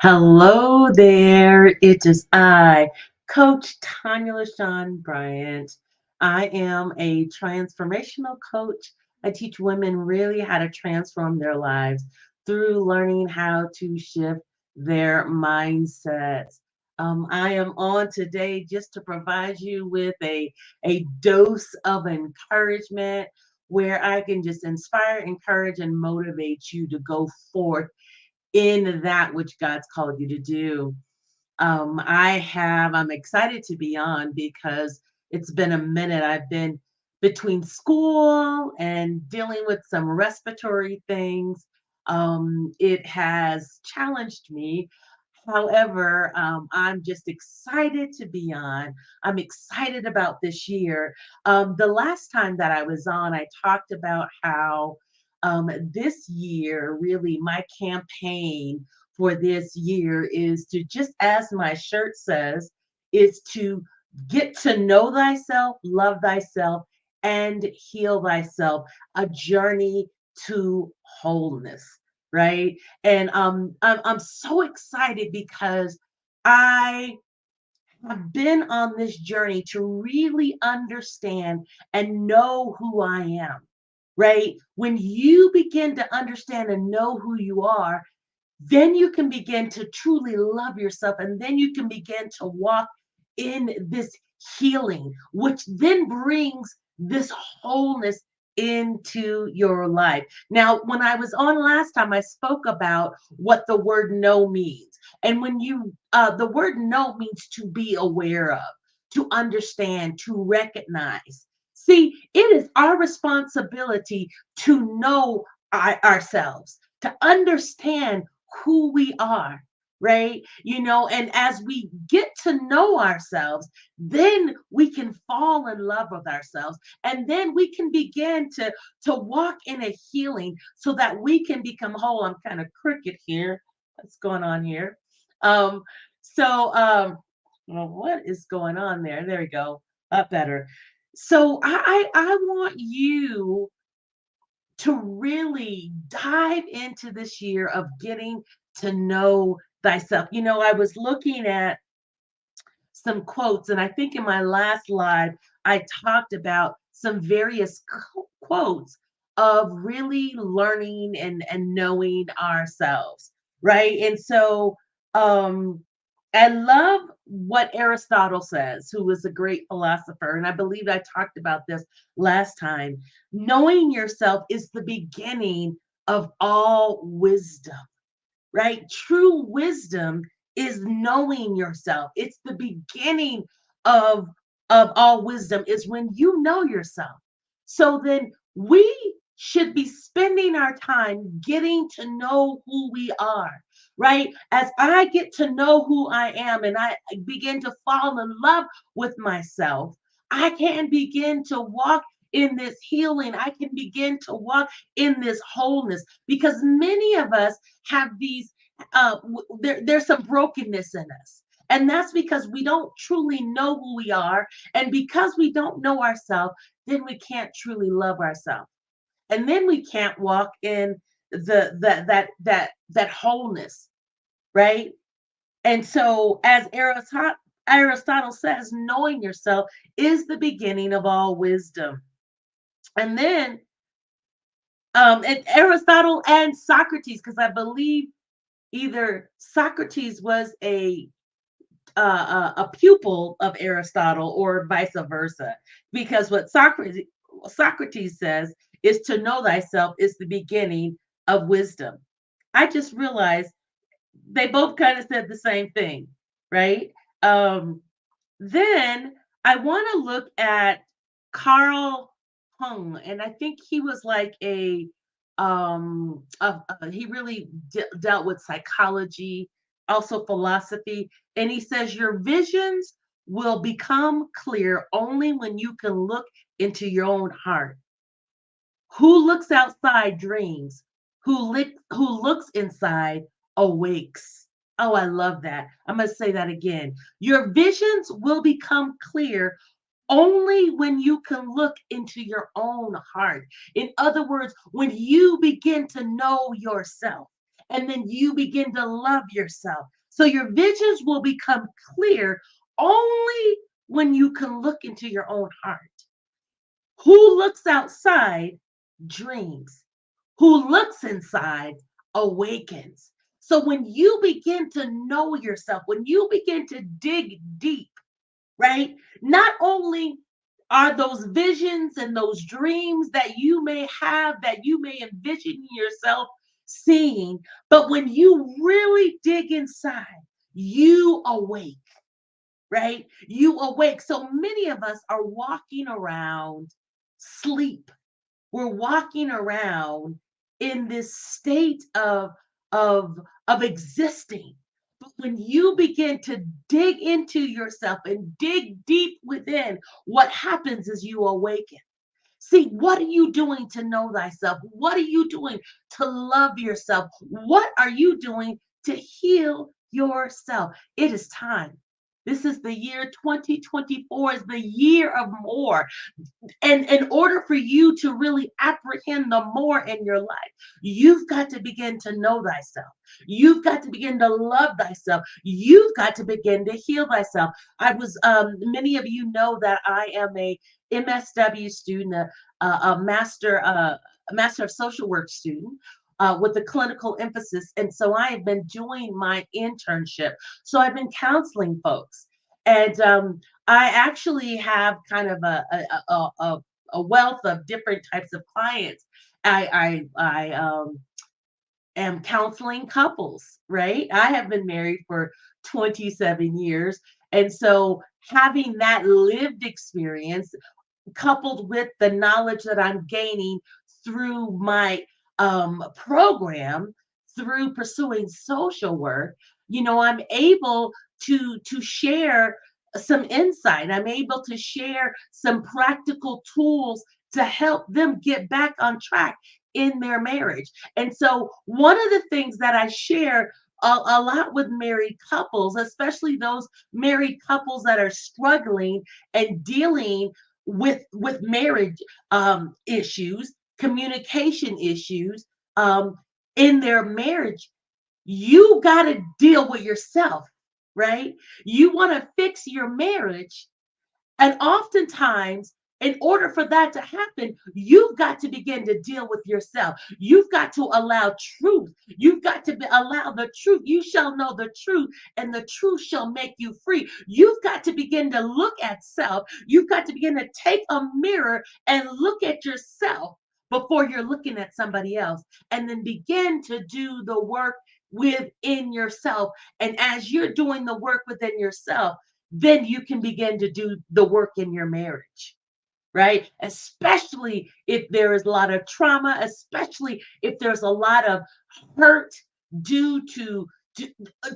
Hello there. It is I, Coach Tanya LaShawn Bryant. I am a transformational coach. I teach women really how to transform their lives through learning how to shift their mindsets. I am on today just to provide you with a dose of encouragement where I can just inspire, encourage, and motivate you to go forth in that which God's called you to do. I'm excited to be on because it's been a minute. I've been between school and dealing with some respiratory things. It has challenged me. However, I'm just excited to be on. I'm excited about this year. The last time that I was on, I talked about how this year, really, my campaign for this year is to, just as my shirt says, is to get to know thyself, love thyself, and heal thyself, a journey to wholeness, right? And I'm so excited because I have been on this journey to really understand and know who I am, right? When you begin to understand and know who you are, then you can begin to truly love yourself, and then you can begin to walk in this healing, which then brings this wholeness into your life. Now, when I was on last time, I spoke about what the word no means. And when the word no means to be aware of, to understand, to recognize. See, it is our responsibility to know ourselves, to understand who we are, right? And as we get to know ourselves, then we can fall in love with ourselves, and then we can begin to walk in a healing so that we can become whole. I'm kind of crooked here. What's going on here? Um, so well, what is going on there? There we go. Up better. So I want you to really dive into this year of getting to know thyself. I was looking at some quotes, and I think in my last live, I talked about some various quotes of really learning and knowing ourselves, right? And so I love what Aristotle says, who was a great philosopher. And I believe I talked about this last time. Knowing yourself is the beginning of all wisdom, right? True wisdom is knowing yourself. It's the beginning of all wisdom is when you know yourself. So then we should be spending our time getting to know who we are, right? As I get to know who I am and I begin to fall in love with myself, I can begin to walk in this healing. I can begin to walk in this wholeness because many of us have these there's some brokenness in us, and that's because we don't truly know who we are, and because we don't know ourselves, then we can't truly love ourselves, and then we can't walk in that wholeness, right? And so, as Aristotle says, knowing yourself is the beginning of all wisdom. And then and Aristotle and Socrates, because I believe either Socrates was a pupil of Aristotle or vice versa, because what Socrates says is to know thyself is the beginning of wisdom. I just realized they both kind of said the same thing, right? Um, then I want to look at Carl Jung, and I think he was like he really dealt with psychology, also philosophy, and he says your visions will become clear only when you can look into your own heart. Who looks outside dreams. Who looks inside awakes. Oh, I love that. I'm going to say that again. Your visions will become clear only when you can look into your own heart. In other words, when you begin to know yourself. and then you begin to love yourself. So your visions will become clear only when you can look into your own heart. Who looks outside dreams. Who looks inside awakens. So when you begin to know yourself, when you begin to dig deep, right? Not only are those visions and those dreams that you may have, that you may envision yourself seeing, but when you really dig inside, you awake, right? You awake. So many of us are walking around sleep. We're walking around in this state of of existing. But when you begin to dig into yourself and dig deep within, what happens is you awaken. See, what are you doing to know thyself? What are you doing to love yourself? What are you doing to heal yourself? It is time. This is the year 2024 is the year of more. And in order for you to really apprehend the more in your life, you've got to begin to know thyself. You've got to begin to love thyself. You've got to begin to heal thyself. Many of you know that I am a MSW student, a master of social work student. With a clinical emphasis. And so I have been doing my internship. So I've been counseling folks. And I actually have kind of a wealth of different types of clients. I am counseling couples, right? I have been married for 27 years. And so having that lived experience coupled with the knowledge that I'm gaining through my program, through pursuing social work, I'm able to share some insight. I'm able to share some practical tools to help them get back on track in their marriage. And so, one of the things that I share a lot with married couples, especially those married couples that are struggling and dealing with marriage issues, communication issues um, in their marriage, you got to deal with yourself, right? You want to fix your marriage, and oftentimes, in order for that to happen, you've got to begin to deal with yourself. You've got to allow truth. You've got to allow the truth. You shall know the truth, and the truth shall make you free. You've got to begin to look at self. You've got to begin to take a mirror and look at yourself before you're looking at somebody else, and then begin to do the work within yourself. And as you're doing the work within yourself, then you can begin to do the work in your marriage, right? Especially if there is a lot of trauma, especially if there's a lot of hurt due to,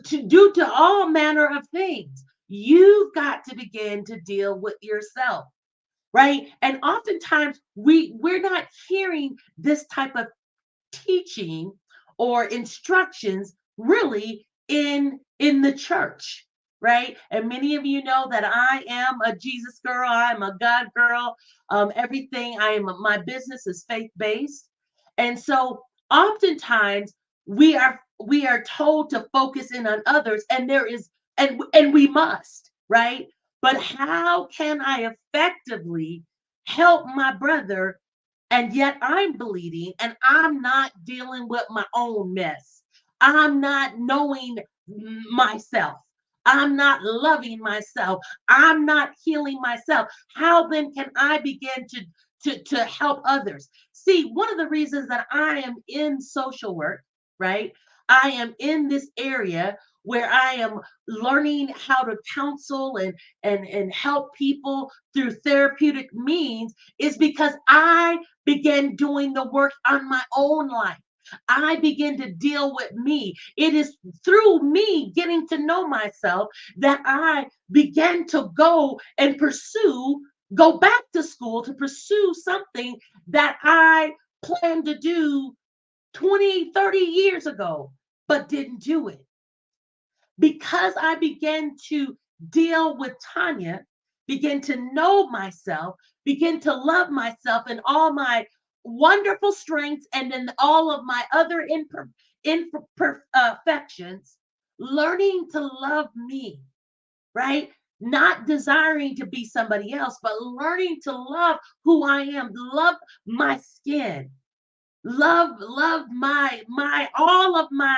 due to all manner of things. You've got to begin to deal with yourself, right? And oftentimes we're not hearing this type of teaching or instructions really in the church, right? And many of you know that I am a Jesus girl, I am a God girl. Everything I am, my business is faith based. And so oftentimes we are told to focus in on others, and there is and we must, right? But how can I effectively help my brother, and yet I'm bleeding and I'm not dealing with my own mess? I'm not knowing myself. I'm not loving myself. I'm not healing myself. How then can I begin to help others? See, one of the reasons that I am in social work, right? I am in this area where I am learning how to counsel and help people through therapeutic means, is because I began doing the work on my own life. I begin to deal with me. It is through me getting to know myself that I began to go back to school to pursue something that I planned to do 20, 30 years ago, but didn't do it because I began to deal with Tanya, begin to know myself, begin to love myself and all my wonderful strengths, and then all of my other imperfections, learning to love me, right? Not desiring to be somebody else, but learning to love who I am, love my skin, love my all of my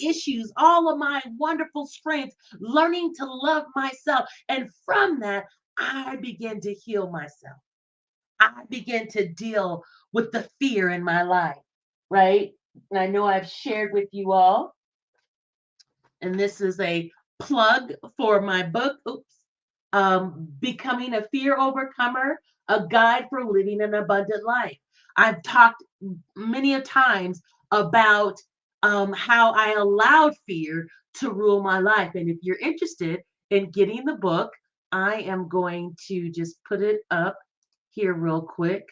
issues, all of my wonderful strengths, learning to love myself. And from that, I begin to heal myself. I begin to deal with the fear in my life, right? And I know I've shared with you all, and this is a plug for my book. Oops. Becoming a Fear Overcomer, a guide for living an abundant life. I've talked many a times about how I allowed fear to rule my life. And if you're interested in getting the book, I am going to just put it up here real quick.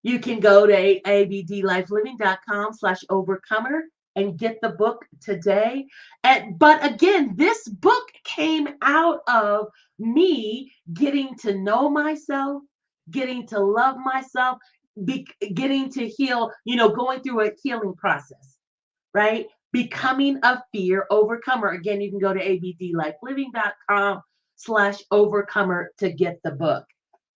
You can go to abdlifeliving.com/overcomer and get the book today. But again, this book came out of me getting to know myself, getting to love myself, getting to heal, going through a healing process, right? Becoming a fear overcomer. Again, you can go to abdlifeliving.com/overcomer to get the book,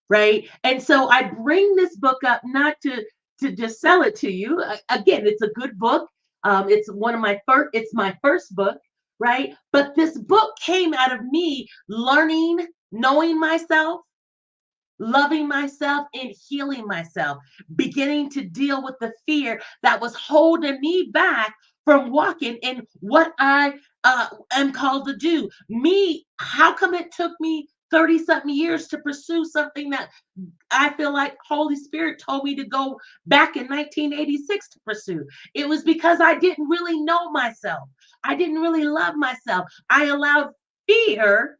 right? And so I bring this book up not to just sell it to you. Again, it's a good book. It's one of my first. It's my first book, right? But this book came out of me learning, knowing myself, loving myself, and healing myself, beginning to deal with the fear that was holding me back from walking in what I am called to do. Me, how come it took me 30 something years to pursue something that I feel like Holy Spirit told me to go back in 1986 to pursue? It was because I didn't really know myself. I didn't really love myself. I allowed fear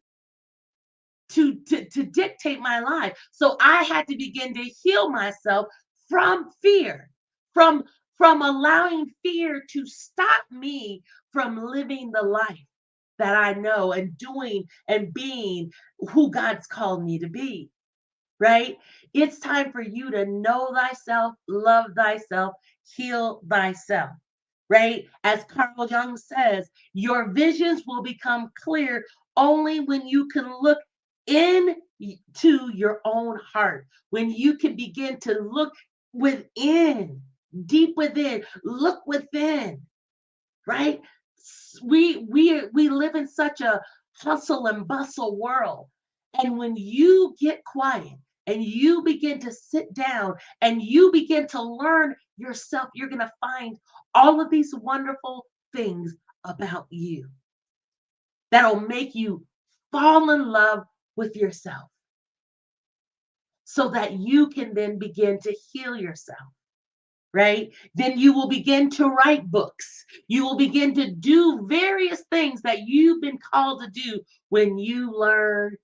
to dictate my life. So I had to begin to heal myself from fear, from from allowing fear to stop me from living the life that I know and doing and being who God's called me to be, right? It's time for you to know thyself, love thyself, heal thyself, right? As Carl Jung says, your visions will become clear only when you can look into your own heart, when you can begin to look within, deep within, look within, right? We live in such a hustle and bustle world. And when you get quiet and you begin to sit down and you begin to learn yourself, you're going to find all of these wonderful things about you that'll make you fall in love with yourself so that you can then begin to heal yourself, right? Then you will begin to write books. You will begin to do various things that you've been called to do when you learn,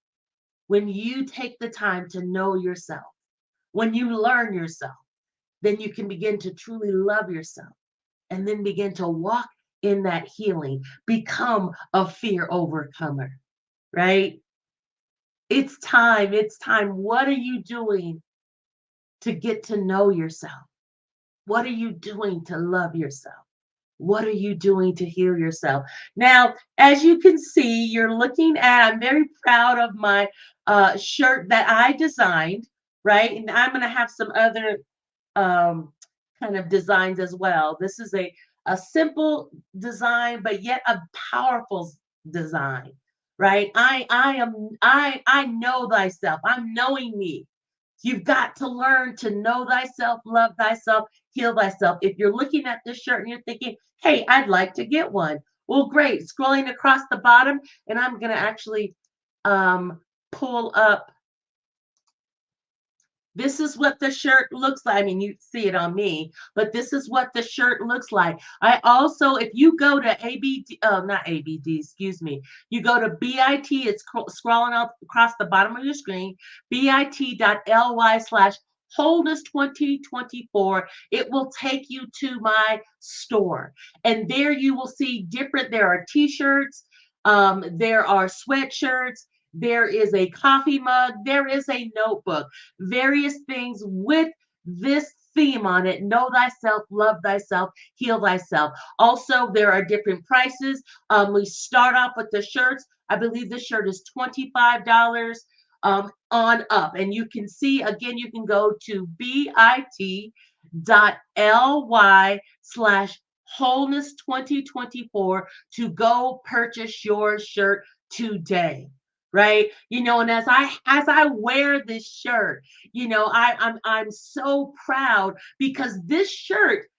when you take the time to know yourself, when you learn yourself, then you can begin to truly love yourself and then begin to walk in that healing, become a fear overcomer, right? It's time. It's time. What are you doing to get to know yourself? What are you doing to love yourself? What are you doing to heal yourself? Now, as you can see, you're looking at, I'm very proud of my shirt that I designed, right? And I'm going to have some other um, kind of designs as well. This is a simple design, but yet a powerful design, right? I know thyself. I'm knowing me. You've got to learn to know thyself, love thyself, heal thyself. If you're looking at this shirt and you're thinking, hey, I'd like to get one. Well, great. Scrolling across the bottom, and I'm going to actually pull up. This is what the shirt looks like. I mean, you see it on me, but this is what the shirt looks like. I also, if you go to ABD, not ABD, excuse me, you go to BIT, it's scrolling up across the bottom of your screen, bit.ly/wholeness 2024. It will take you to my store. And there you will see there are t-shirts, there are sweatshirts, There is a coffee mug. There is a notebook. Various things with this theme on it. Know thyself, love thyself, heal thyself. Also, there are different prices. We start off with the shirts. I believe this shirt is $25 on up. And you can see, again, you can go to bit.ly/wholeness 2024 to go purchase your shirt today. Right, and as I wear this shirt, I'm so proud because this shirt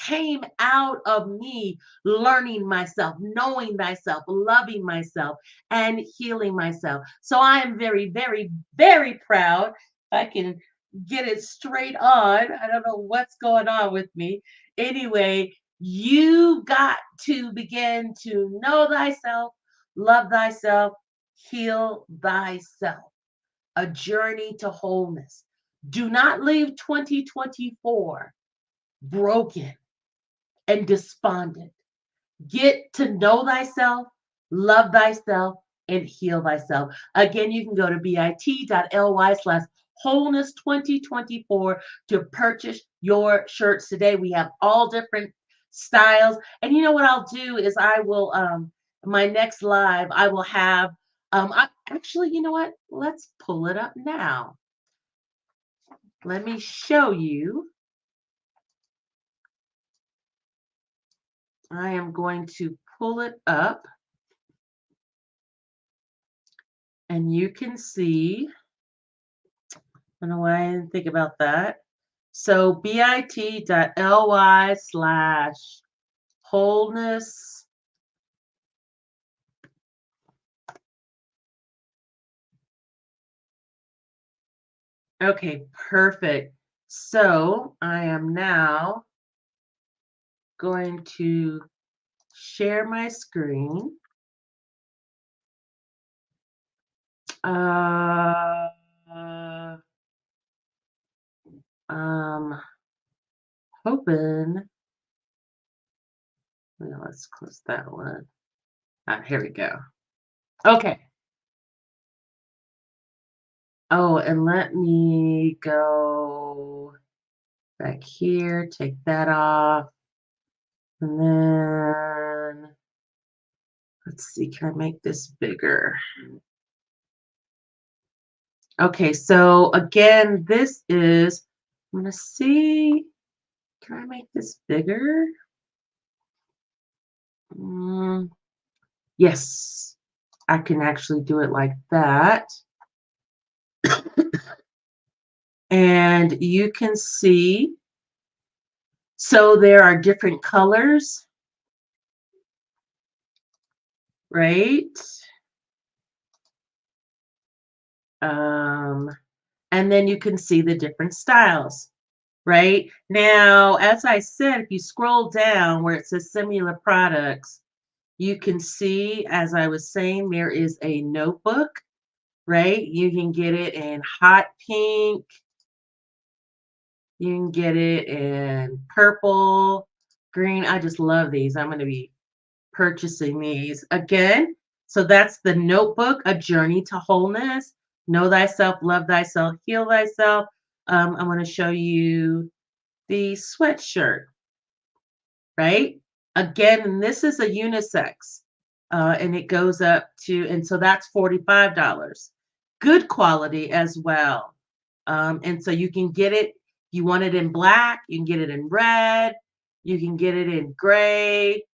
came out of me learning myself, knowing myself, loving myself, and healing myself. So I am very, very, very proud. I can get it straight on. I don't know what's going on with me. Anyway, you got to begin to know thyself, love thyself, heal thyself. A journey to wholeness. Do not leave 2024 broken and despondent. Get to know thyself, love thyself, and heal thyself. Again, you can go to bit.ly/wholeness 2024 to purchase your shirts today. We have all different styles. And you know what I'll do is I will my next live, I will have actually, you know what? Let's pull it up now. Let me show you. I am going to pull it up and you can see. I don't know why I didn't think about that. So bit.ly/wholeness. Okay, perfect. So I am now going to share my screen. Hoping. Well, let's close that one. Here we go. Okay. Oh, and let me go back here, take that off. And then let's see, can I make this bigger? Okay, so again, this is, I'm gonna see, can I make this bigger? Yes, I can actually do it like that. And you can see, so there are different colors, right? And then you can see the different styles, right? Now, as I said, if you scroll down where it says similar products, you can see, as I was saying, there is a notebook, right? You can get it in hot pink. You can get it in purple, green. I just love these. I'm going to be purchasing these again. So that's the notebook, A Journey to Wholeness. Know thyself, love thyself, heal thyself. I'm going to show you the sweatshirt, right? Again, and this is a unisex, and it goes up to, and so that's $45. Good quality as well. And so you can get it, you want it in black, you can get it in red, you can get it in gray,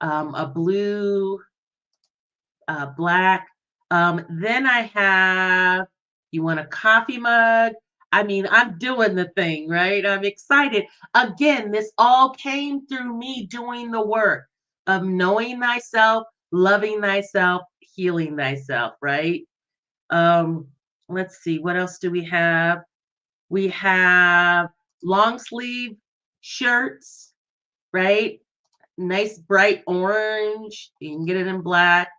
a blue, black. Then I have, you want a coffee mug? I mean, I'm doing the thing, right? I'm excited. Again, this all came through me doing the work of knowing thyself, loving thyself, healing thyself, right? Um, let's see, what else do we have? We have long sleeve shirts, right? Nice bright orange. You can get it in black,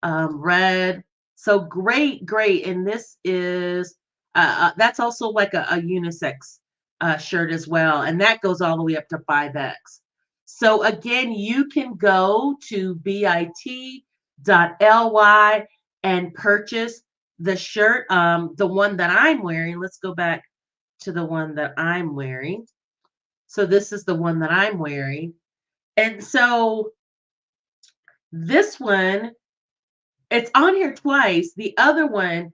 red. So great, great. And this is, that's also like a unisex shirt as well. And that goes all the way up to 5X. So again, you can go to bit.ly and purchase the shirt, the one that I'm wearing. Let's go back to the one that I'm wearing. So this is the one that I'm wearing. And so this one, it's on here twice. The other one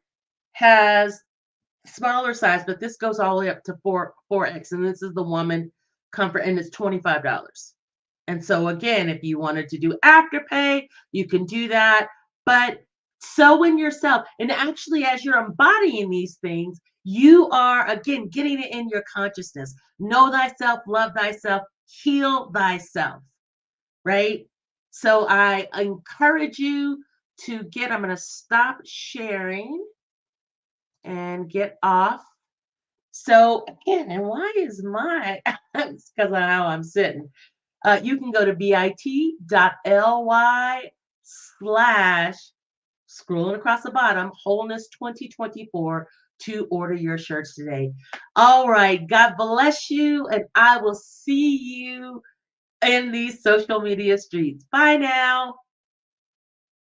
has smaller size, but this goes all the way up to 4X. And this is the woman comfort, and it's $25. And so again, if you wanted to do Afterpay, you can do that. But sew in yourself. And actually, as you're embodying these things, you are again getting it in your consciousness. Know thyself, love thyself, heal thyself, right? So I encourage you to get, I'm going to stop sharing and get off. So again, and why is my, it's because of how I'm sitting. You can go to bit.ly/ scrolling across the bottom, Wholeness 2024 to order your shirts today. All right. God bless you. And I will see you in these social media streets. Bye now.